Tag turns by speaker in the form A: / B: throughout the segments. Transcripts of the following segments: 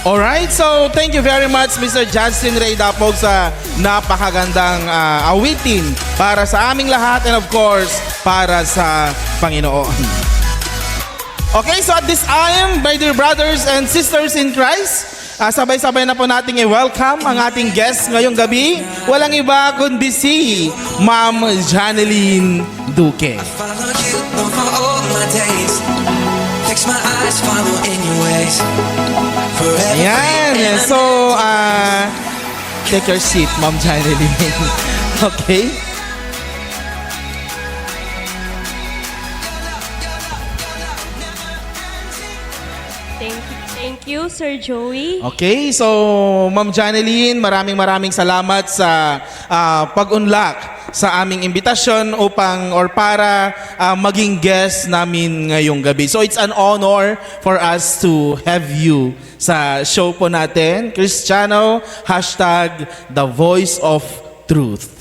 A: Alright, so thank you very much Mr. Justin Ray Dapog sa napakagandang awitin para sa aming lahat and of course para sa Panginoon. Okay, so at this time, my dear brothers and sisters in Christ, sabay-sabay na po nating i-welcome ang ating guest ngayong gabi. Walang iba kundi si Ma'am Janeline Duque. Ayan, so take your seat, Ma'am Janeline. Okay?
B: Thank you, Sir Joey.
A: Okay, so Ma'am Janeline, maraming salamat sa pag-unlock sa aming imbitasyon para maging guest namin ngayong gabi. So it's an honor for us to have you sa show po natin, Cristiano, #The Voice of Truth.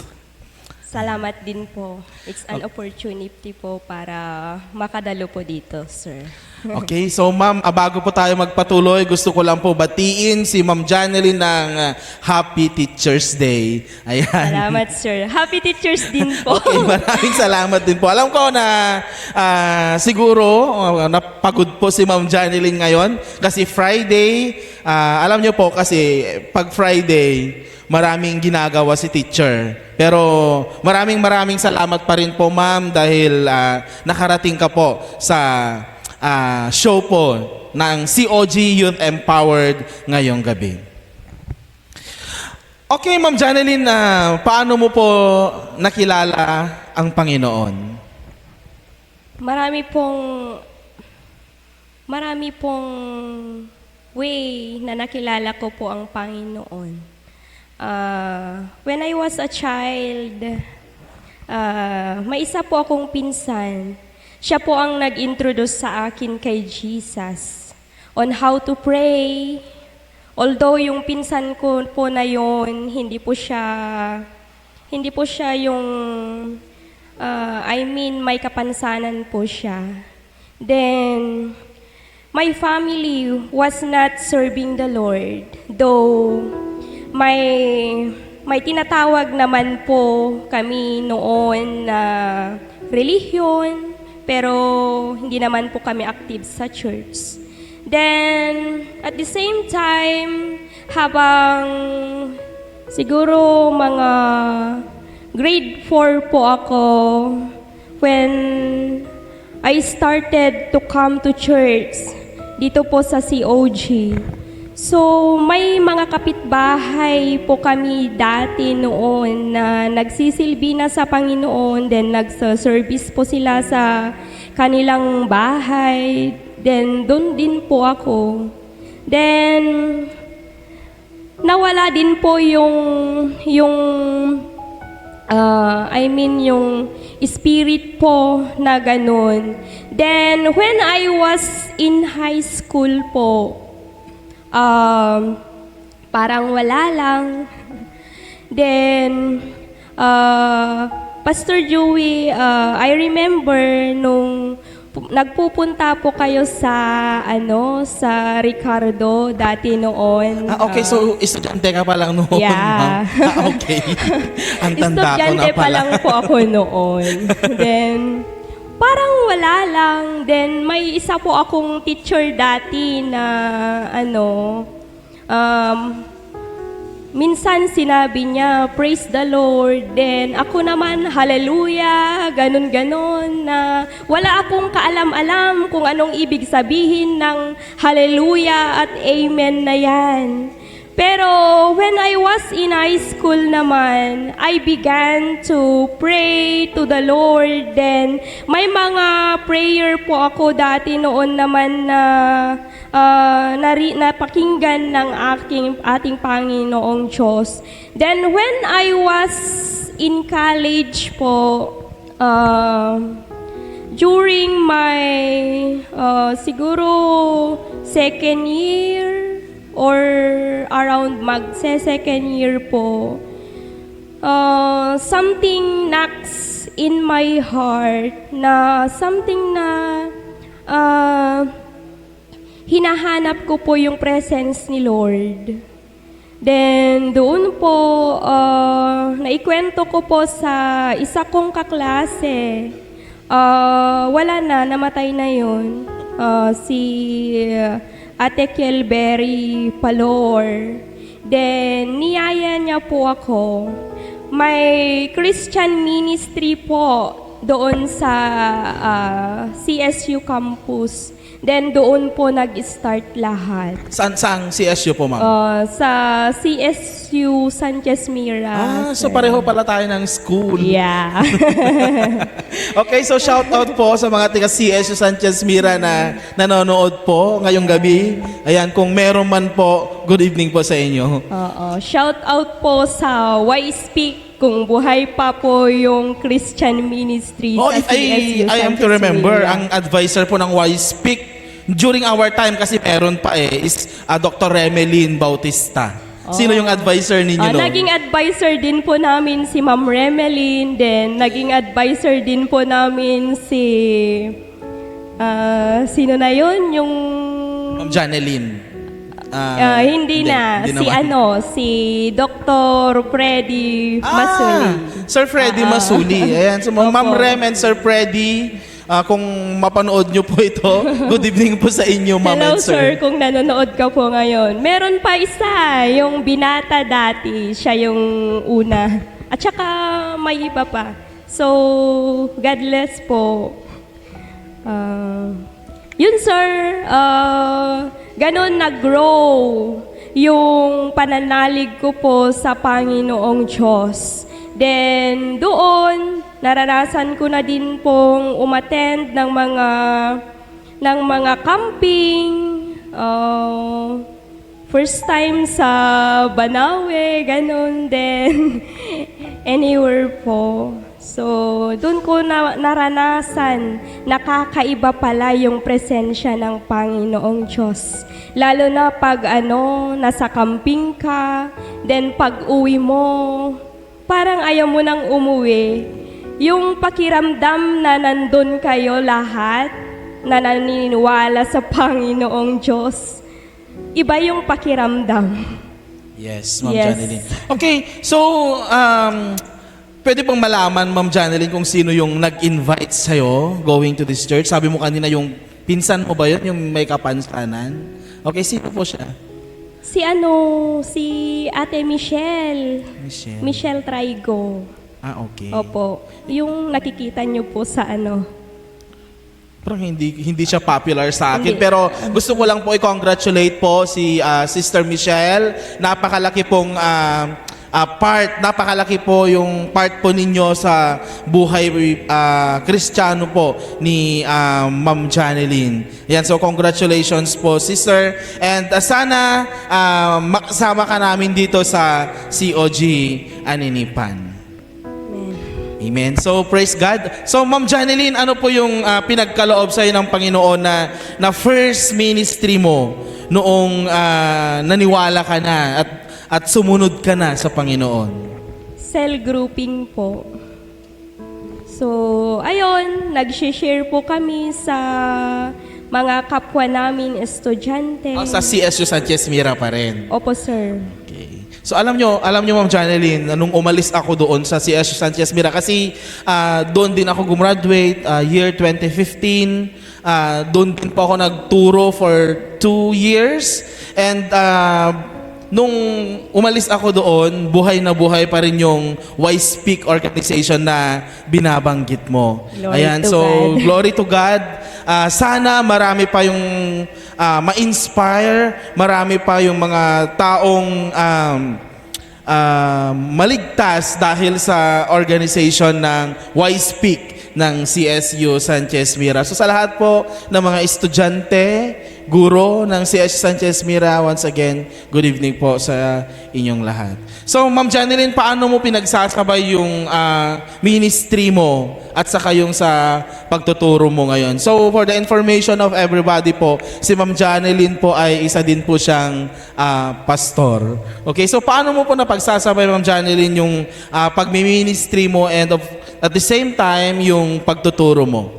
B: Salamat din po. It's an opportunity po para makadalo po dito, sir.
A: Okay, so ma'am, bago po tayo magpatuloy, gusto ko lang po batiin si Ma'am Janeline ng Happy Teacher's Day. Ayan.
B: Salamat, sir. Happy Teachers din po.
A: Okay, maraming salamat din po. Alam ko na siguro napagod po si Ma'am Janeline ngayon kasi Friday, alam niyo po kasi pag Friday, maraming ginagawa si teacher. Pero maraming salamat pa rin po ma'am dahil nakarating ka po sa show po ng COG Youth Empowered ngayong gabi. Okay, Ma'am Janeline, paano mo po nakilala ang Panginoon?
B: Marami pong way na nakilala ko po ang Panginoon. When I was a child, may isa po akong pinsan. Siya po ang nag-introduce sa akin kay Jesus on how to pray. Although yung pinsan ko po na yon, hindi po siya yung, may kapansanan po siya. Then, my family was not serving the Lord, though may tinatawag naman po kami noon na relihiyon, pero hindi naman po kami active sa church. Then, at the same time, habang siguro mga grade 4 po ako, when I started to come to church dito po sa COG. So, may mga kapitbahay po kami dati noon na nagsisilbi na sa Panginoon, then nagsa-service po sila sa kanilang bahay, then doon din po ako. Then, nawala din po yung spirit po na ganun. Then, when I was in high school po, parang wala lang. Then, Pastor Joey, I remember nung nagpupunta po kayo sa Ricardo dati noon.
A: Okay, so estudyante ka pa lang noon.
B: Yeah.
A: Okay. Ang tanda ko na
B: Estudyante pa
A: pala.
B: lang po ako noon. Then, parang wala lang. Then, may isa po akong teacher dati na minsan sinabi niya, praise the Lord. Then, ako naman, hallelujah, ganon-ganon, na wala akong kaalam-alam kung anong ibig sabihin ng hallelujah at amen na yan. Pero when I was in high school naman, I began to pray to the Lord. Then may mga prayer po ako dati noon naman na napakinggan ng ating Panginoong Diyos. Then when I was in college po, during my siguro second year, or around magse-second year po, something knocks in my heart na something na hinahanap ko po yung presence ni Lord. Then, doon po, naikwento ko po sa isa kong kaklase. Wala na, namatay na yun. Si Ate Kelberry Palor. Then, niyaya niya po ako. May Christian ministry po doon sa CSU campus. Then doon po nag-start lahat.
A: Saan CSU po, ma'am?
B: Sa CSU Sanchez Mira.
A: So pareho pala tayo ng school.
B: Yeah.
A: Okay, so shout out po sa mga taga CSU Sanchez Mira na nanonood po ngayong gabi. Ayan, kung meron man po, good evening po sa inyo.
B: Shout out po sa Y-Speak kung buhay pa po yung Christian ministry
A: Oh,
B: sa CSU
A: I am to
B: Sanchez
A: remember,
B: Mira.
A: ang advisor po ng Y-Speak during our time kasi meron pa is Dr. Remelin Bautista. Sino yung advisor ninyo noon?
B: Naging advisor din po namin si Ma'am Remelin, then naging advisor din po namin si sino na yun? Yung
A: Ma'am Janeline.
B: hindi na
A: naman.
B: si Dr. Freddy Masuli.
A: Sir Freddy Masuli. Ayan, so Ma'am Rem and Sir Freddy, kung mapanood nyo po ito, good evening po sa inyo, Ma'am
B: Hello
A: and
B: sir, kung nanonood ka po ngayon. Meron pa isa, yung binata dati, siya yung una. At saka may iba pa. So, God bless po. Yun sir, ganon nag-grow yung pananalig ko po sa Panginoong Diyos. Then doon, naranasan ko na din pong umattend ng mga camping. First time sa Banawe, ganon. Then anywhere po. So, doon ko naranasan, nakakaiba pala yung presensya ng Panginoong Diyos. Lalo na pag nasa camping ka, then pag uwi mo, parang ayaw mo nang umuwi. Yung pakiramdam na nandun kayo lahat, na naniniwala sa Panginoong Diyos, iba yung pakiramdam.
A: Yes, Ma'am
B: Yes.
A: Janeline. Okay, so pwede bang malaman, Ma'am Janeline, kung sino yung nag-invite sa'yo going to this church? Sabi mo kanina yung pinsan mo ba yun, yung may kapansanan? Okay, sino po siya?
B: Si Ate Michelle. Michelle Traigo.
A: Okay.
B: Opo. Yung nakikita niyo po sa
A: Parang hindi siya popular sa akin.
B: Hindi.
A: Pero gusto ko lang po i-congratulate po si Sister Michelle. Napakalaki pong napakalaki po yung part po ninyo sa buhay Kristiyano po ni Ma'am Janeline. Yan, so congratulations po, sister. And sana makasama ka namin dito sa COG Aninipan. Amen. So, praise God. So, Ma'am Janeline, ano po yung pinagkaloob sa'yo ng Panginoon na first ministry mo noong naniwala ka na at sumunod ka na sa Panginoon?
B: Cell grouping po. So, ayun, nag-share po kami sa mga kapwa namin estudyante.
A: Sa CSU Sanchez Mira pa rin.
B: Opo, sir.
A: Okay. So alam nyo Ma'am Janeline, nung umalis ako doon sa CSU Sanchez Mira, kasi doon din ako gumraduate, year 2015. Doon din po ako nagturo for 2 years. And nung umalis ako doon, buhay na buhay pa rin yung Y-Speak organization na binabanggit mo.
B: Glory
A: Ayan,
B: to
A: so
B: God.
A: glory to God. Sana marami pa yung ma-inspire, marami pa yung mga taong maligtas dahil sa organization ng Y-Speak ng CSU Sanchez Mira. So sa lahat po ng mga estudyante, guro ng CSU Sanchez Mira, once again, good evening po sa inyong lahat. So Ma'am Janeline, paano mo pinagsasabay yung ministry mo at saka yung sa pagtuturo mo ngayon? So for the information of everybody po, si Ma'am Janeline po ay isa din po siyang pastor. Okay, so paano mo po napagsasabay, Ma'am Janeline, yung pagmi-ministry mo and at the same time yung pagtuturo mo?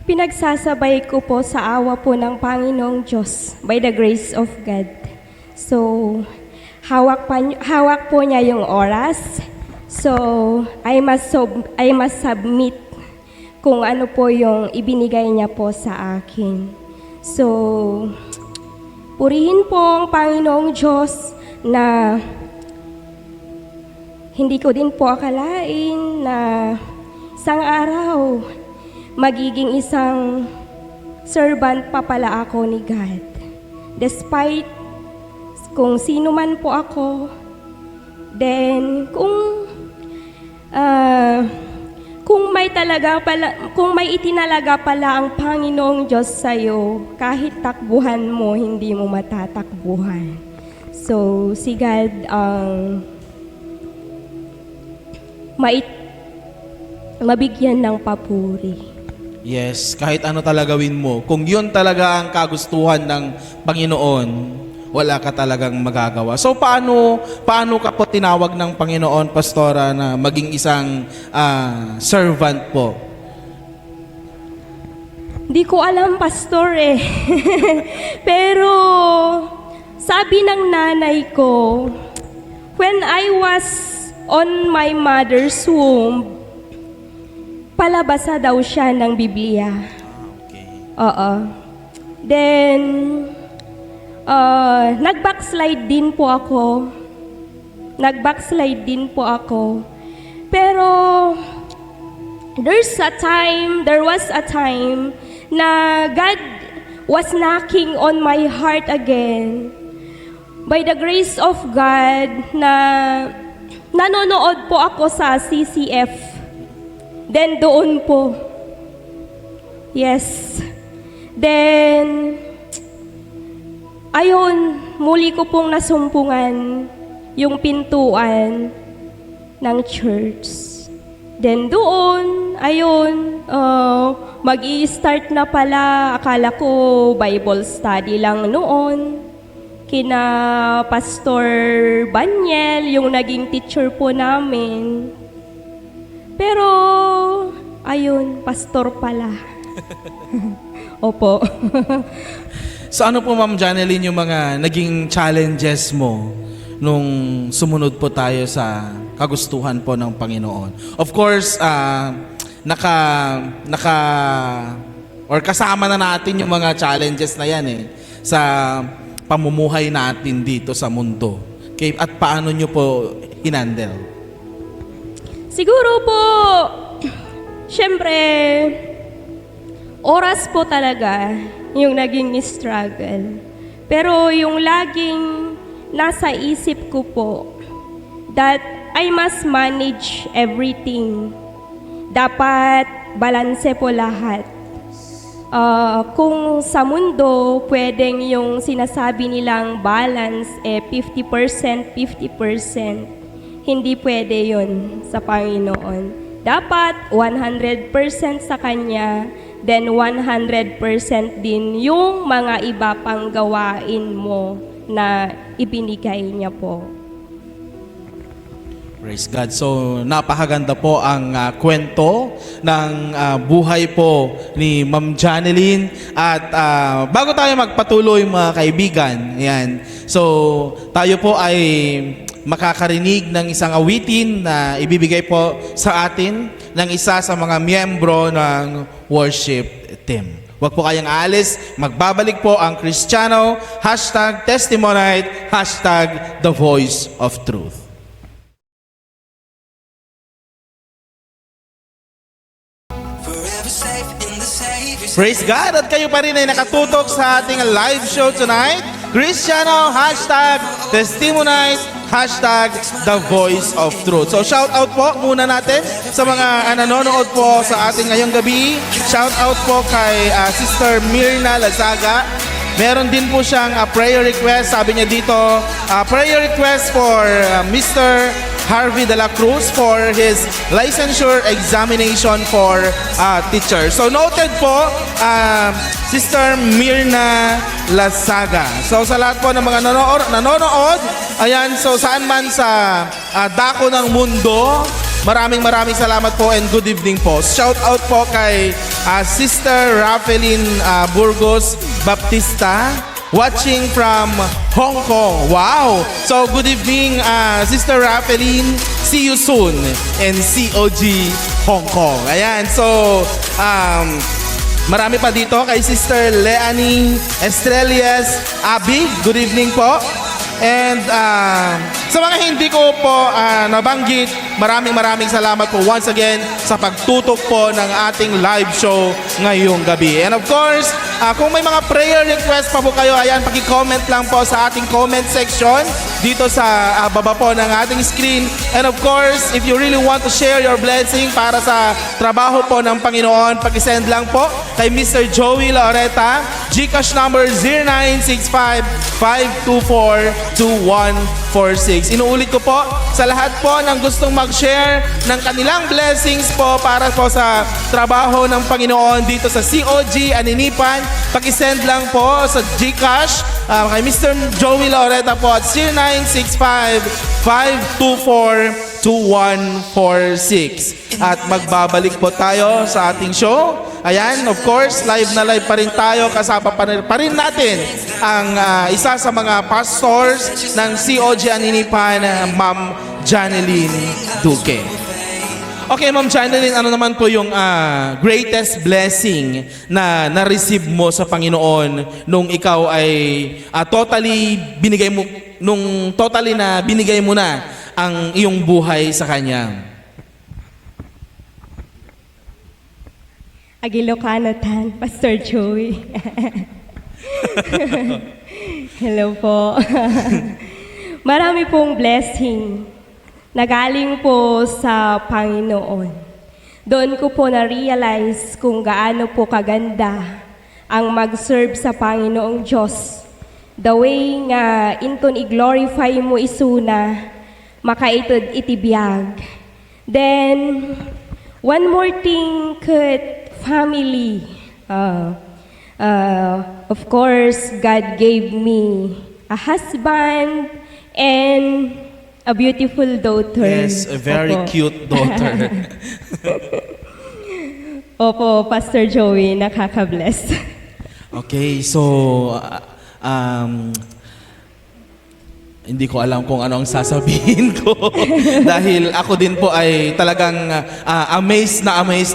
B: Pinagsasabay ko po sa awa po ng Panginoong Diyos by the grace of God. So, hawak po niya yung oras. So, I must submit kung ano po yung ibinigay niya po sa akin. So, purihin po ang Panginoong Diyos na hindi ko din po akalain na isang araw magiging isang servant pa pala ako ni God. Despite kung sino man po ako, then kung may itinalaga pala ang Panginoong Diyos sa iyo, kahit takbuhan mo, hindi mo matatakbuhan. So, si God ang mabigyan ng papuri.
A: Yes, kahit ano talagawin mo, kung yun talaga ang kagustuhan ng Panginoon, wala ka talagang magagawa. So paano ka po tinawag ng Panginoon, Pastora, na maging isang servant po?
B: Di ko alam, Pastor eh. Pero sabi ng nanay ko, when I was on my mother's womb, palabasa daw siya ng Biblia.
A: Okay.
B: Oo. Then, nag-backslide din po ako. Pero, there was a time na God was knocking on my heart again. By the grace of God, na nanonood po ako sa CCF. Then doon po. Yes. Then, ayun, muli ko pong nasumpungan yung pintuan ng church. Then doon, ayun, mag-i-start na pala. Akala ko Bible study lang noon. Kina Pastor Banyel, yung naging teacher po namin. Pero, ayun, pastor pala. Opo.
A: So ano po, Ma'am Janeline, yung mga naging challenges mo nung sumunod po tayo sa kagustuhan po ng Panginoon? Of course, kasama na natin yung mga challenges na yan sa pamumuhay natin dito sa mundo. Okay, at paano nyo po inandel?
B: Siguro po, syempre, oras po talaga yung naging struggle. Pero yung laging nasa isip ko po, that I must manage everything. Dapat balanse po lahat. Kung sa mundo, pwedeng yung sinasabi nilang balance 50%, 50%. Hindi pwede yun sa Panginoon. Dapat 100% sa Kanya, then 100% din yung mga iba pang gawain mo na ibinigay niya po.
A: Praise God. So, napakaganda po ang kwento ng buhay po ni Ma'am Janeline. At bago tayo magpatuloy, mga kaibigan, ayan, so tayo po ay makakarinig ng isang awitin na ibibigay po sa atin ng isa sa mga miyembro ng worship team. Huwag po kayong aalis, magbabalik po ang Kristiyano, #Testimonite, #The Voice of Truth. Praise God! At kayo pa rin ay nakatutok sa ating live show tonight. Kristiyano, #Testimonite, #The Voice of Truth. So shout out po muna natin sa mga nanonood po sa ating ngayong gabi. Shout out po kay Sister Mirna Lazaga. Meron din po siyang prayer request. Sabi niya dito, prayer request for Mr. Harvey de la Cruz for his licensure examination for teacher. So noted po, Sister Mirna Lazaga. So sa lahat po ng mga nanonood, ayan, so saan man sa dako ng mundo, maraming salamat po and good evening po. Shout out po kay Sister Rafelin Burgos Baptista, watching from Hong Kong. Wow! So good evening, Sister Rafelin. See you soon in COG Hong Kong. Ayan, so marami pa dito kay Sister Leanie Estrellas Abi. Good evening po. And sa mga hindi ko po nabanggit, maraming salamat po once again sa pagtutok po ng ating live show ngayong gabi. And of course, kung may mga prayer request pa po kayo, ayan, paki-comment lang po sa ating comment section dito sa baba po ng ating screen. And of course, if you really want to share your blessing para sa trabaho po ng Panginoon, paki-send lang po kay Mr. Joey Loretta, GCash number 0965-524-2146. Inuulit ko po sa lahat po ng gustong mag-share ng kanilang blessings po para po sa trabaho ng Panginoon dito sa COG Aninipan, paki-send lang po sa GCash kay Mr. Joey Loretta po at 0965-524-2146. At magbabalik po tayo sa ating show. Ayan, of course, live na live pa rin tayo. Kasama pa rin natin ang isa sa mga pastors ng COG Aninipan, Ma'am Janeline Duque. Okay, Ma'am Janeline, ano naman po yung greatest blessing na na-receive mo sa Panginoon nung ikaw ay totally na binigay mo na ang iyong buhay sa Kanya?
B: Agilocanatan, Pastor Joey. Hello po. Marami pong blessing na galing po sa Panginoon. Doon ko po na-realize kung gaano po kaganda ang mag-serve sa Panginoong Diyos. The way nga inton i-glorify mo isuna, makaitod itibiyag. Then, one more thing, family. Of course, God gave me a husband and a beautiful daughter.
A: Yes, a very cute daughter.
B: Opo, Pastor Joey, nakaka-bless.
A: Okay, so hindi ko alam kung ano ang sasabihin ko dahil ako din po ay talagang amazed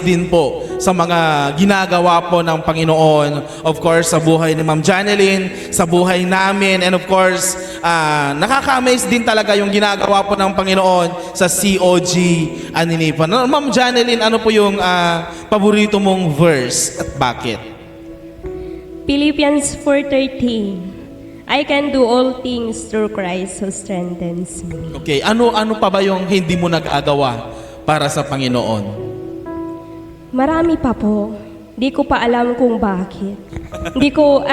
A: din po sa mga ginagawa po ng Panginoon. Of course, sa buhay ni Ma'am Janeline, sa buhay namin, and of course, nakaka-amaze din talaga yung ginagawa po ng Panginoon sa COG Aninipan. Ma'am Janeline, ano po yung paborito mong verse at bakit?
B: Philippians 4:13. I can do all things through Christ who strengthens me.
A: Okay, ano pa ba yung hindi mo nag-agawa para sa Panginoon?
B: Marami pa po. Di ko pa alam kung bakit. Di ko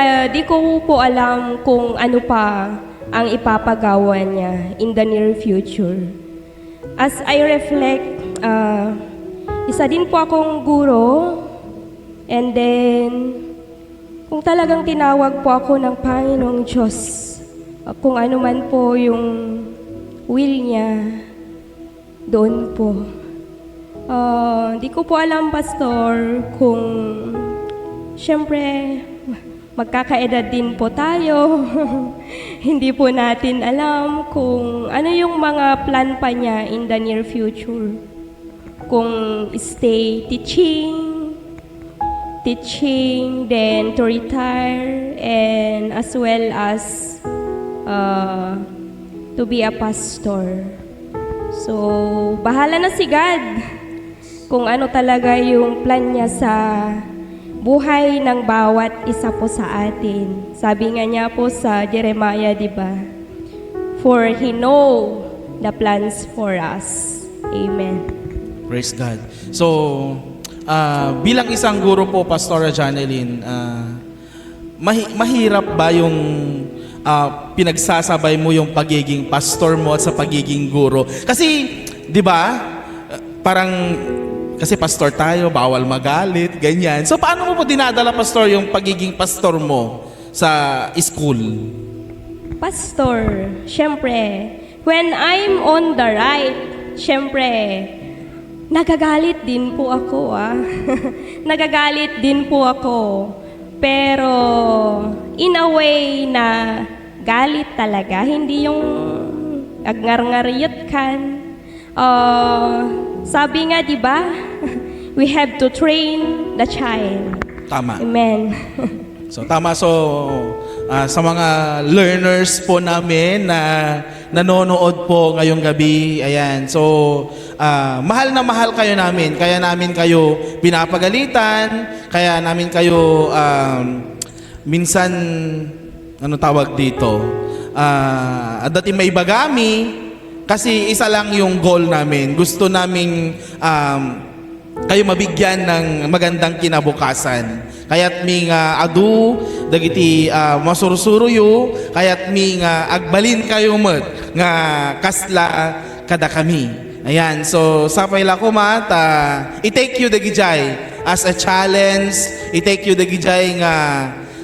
B: po alam kung ano pa ang ipapagawa niya in the near future. As I reflect, isa din po akong guro, and then kung talagang tinawag po ako ng Panginoong Diyos, kung ano man po yung will niya, doon po. Di ko po alam, Pastor, kung siyempre magkakaedad din po tayo. Hindi po natin alam kung ano yung mga plan pa niya in the near future. Kung stay teaching, then to retire, and as well as to be a pastor. So, bahala na si God kung ano talaga yung plan niya sa buhay ng bawat isa po sa atin. Sabi nga niya po sa Jeremiah, di ba? For He know the plans for us. Amen.
A: Praise God. So, bilang isang guro po, Pastora Janeline, mahirap ba yung pinagsasabay mo yung pagiging pastor mo at sa pagiging guro? Kasi, di ba, kasi pastor tayo, bawal magalit, ganyan. So, paano mo po dinadala, Pastor, yung pagiging pastor mo sa school?
B: Pastor, syempre, when I'm on the right, syempre, nagagalit din po ako Nagagalit din po ako. Pero in a way na galit talaga, hindi yung agngar-ngariyot kan. Sabi nga, di ba? We have to train the child.
A: Tama.
B: Amen.
A: So tama. So sa mga learners po namin na nanonood po ngayong gabi, ayan. So mahal na mahal kayo namin. Kaya namin kayo pinapagalitan, kaya namin kayo minsan ano tawag dito? Dati may bagami kasi isa lang yung goal namin. Gusto naming kayo mabigyan ng magandang kinabukasan. Kaya't mi nga adu dagiti masursuruyo, kaya't mi nga agbalin kayo met nga kasla kada kami. Ayan, so sapay la ko mat i-take you dagijay as a challenge, i-take you dagijay nga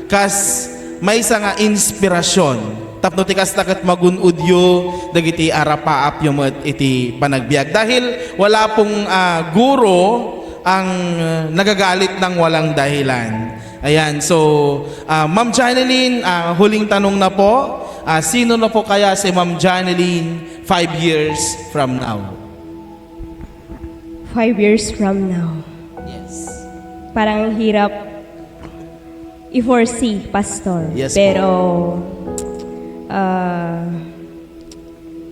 A: kas may isa nga inspirasyon. Tapno tikas takat magunudyo dagiti arapaap yung iti panagbiag. Dahil wala pong guro ang nagagalit ng walang dahilan. Ayan, so Ma'am Janeline, huling tanong na po. Sino na po kaya si Ma'am Janeline 5 years from now?
B: 5 years from now.
A: Yes.
B: Parang hirap i-foresee, Pastor.
A: Yes,
B: pero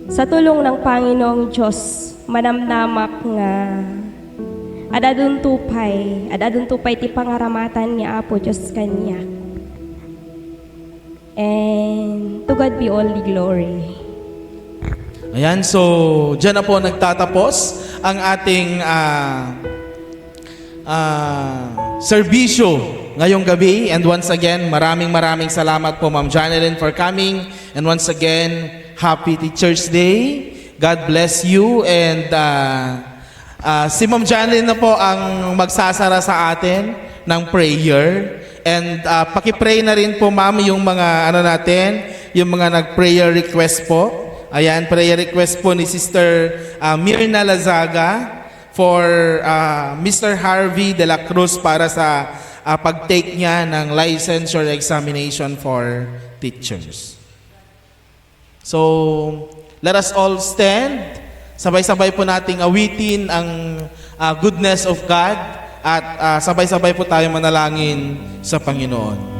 B: sa tulong ng Panginoong Diyos, manamnamak nga adadun tupay ti pangaramatan niya Apo Diyos kanya. And to God be all the glory.
A: Ayan, so dyan na po nagtatapos ang ating serbisyo ngayong gabi. And once again, maraming salamat po Ma'am Janeline for coming. And once again, happy Teacher's Day. God bless you. And si Ma'am Janeline na po ang magsasara sa atin ng prayer. And paki-pray na rin po Ma'am yung mga yung mga nag-prayer request po. Ayan, prayer request po ni Sister Mirna Lazaga for Mr. Harvey de la Cruz para sa pag-take niya ng licensure examination for teachers. So, let us all stand. Sabay-sabay po nating awitin ang goodness of God at sabay-sabay po tayo manalangin sa Panginoon.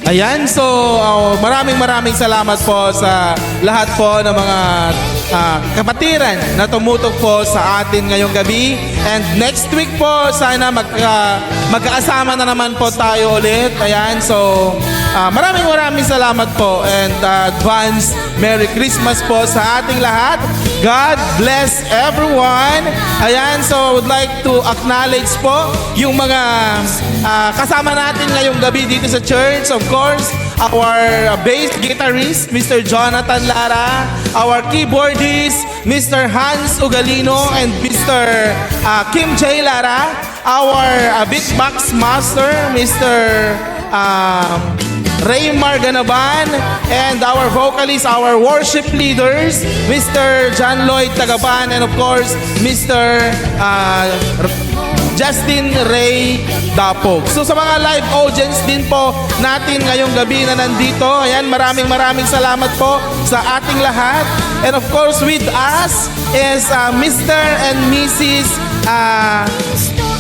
A: Ayan, so maraming salamat po sa lahat po ng mga kapatiran na tumutok po sa atin ngayong gabi. And next week po, sana magkakasama na naman po tayo ulit. Ayan, so maraming salamat po and advance Merry Christmas po sa ating lahat. God bless everyone. Ayan, so I would like to acknowledge po yung mga kasama natin ngayong gabi dito sa church. Of course, our bass guitarist, Mr. Jonathan Lara, our keyboardist, Mr. Hans Ugalino, and Mr. Kim J. Lara, our beatbox master, Mr. Raymar Ganaban, and our vocalists, our worship leaders, Mr. John Lloyd Tagaban, and of course, Mr. Justin Ray Dapog. So sa mga live audience din po natin ngayong gabi na nandito, ayan, maraming salamat po sa ating lahat. And of course, with us is Mr. and Mrs.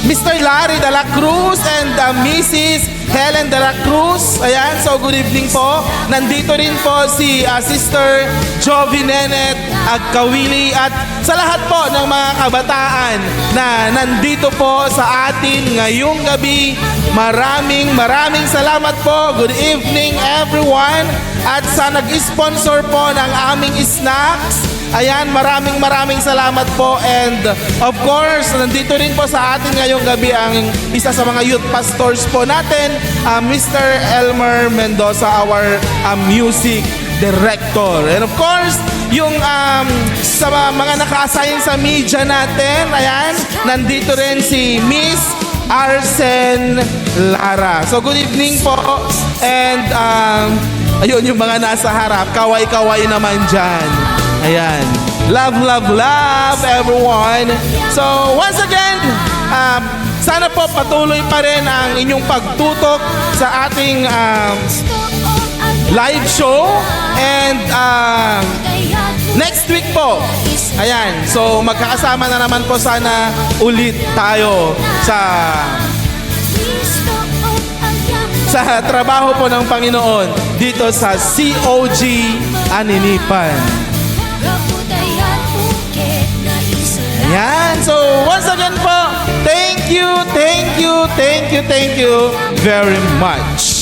A: Mr. Larry de la Cruz and Mrs. Helen de la Cruz. Ayan, so good evening po. Nandito rin po si Sister Jovi Nenet Agkawili at sa lahat po ng mga kabataan na nandito po sa atin ngayong gabi. Maraming salamat po. Good evening everyone. At sa nag-sponsor po ng aming snacks, Ayan, maraming salamat po. And of course, nandito rin po sa atin ngayong gabi ang isa sa mga youth pastors po natin, Mr. Elmer Mendoza, our music director. And of course, yung sa mga naka-assign sa media natin, ayan, nandito rin si Miss Arsen Lara. So good evening po. And ayun yung mga nasa harap, kaway-kaway naman dyan. Ayan. Love, love, love everyone. So once again, sana po patuloy pa rin ang inyong pagtutok sa ating live show. And next week po, ayan, so magkakasama na naman po sana ulit tayo sa trabaho po ng Panginoon dito sa COG Aninipan. Ayan, so once again po, thank you very much.